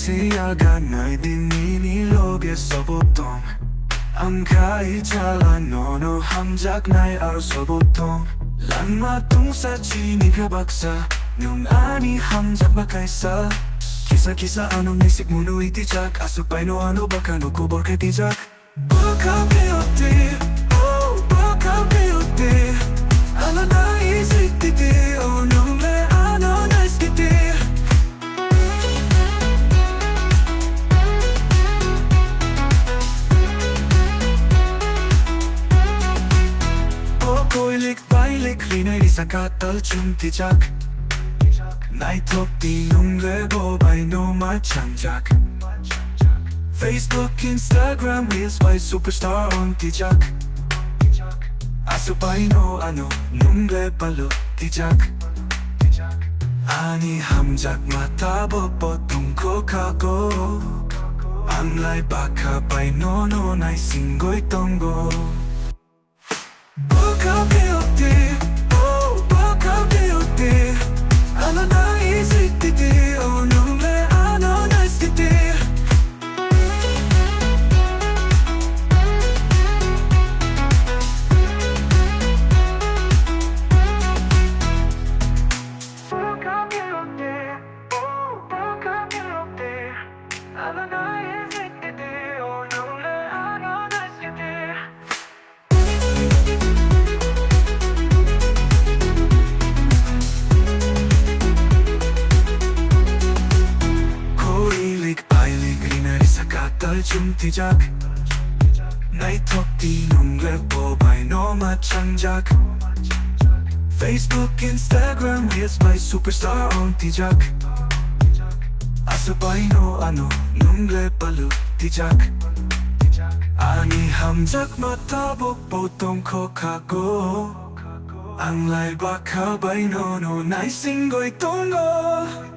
siyaga na'y dinilog에서 보통 ang kahit nono hamjak na'y araw botom lang matungsa chini kabaksa nung ani hamjak bakaisa kisa anong naisip mo no itijak asupay no ano baka no Kokborok itijak Bwkha Phiyokdi oh Bwkha Phiyokdi ala naisip titi oh nung le ano naisip titi Bailik rinay di sa katal chumtijak Nai tokdi nung lebo bay no machangjak Facebook, Instagram, Reels by superstar on tijak Aso bay no ano nung lebalo tijak Ani hamjak matabo potong kokako Ang lai baka bay no nai singgoy tonggo Bwkha Phiyokdi oh Bwkha Phiyokdi ala naisip titi oh nung le ano naisip titi Bwkha Phiyokdi oh Bwkha Phiyokdi ala naisip titi oh nung le ano naisip titi Katal chumtijak Nai tokdi nung lebo bay no machangjak Facebook, Instagram, Reels by superstar on tijak Asa bay no ano nung lebalo tijak Ani hamjak matabok potong kokako Ang lai baka bay no nai singgoy tonggo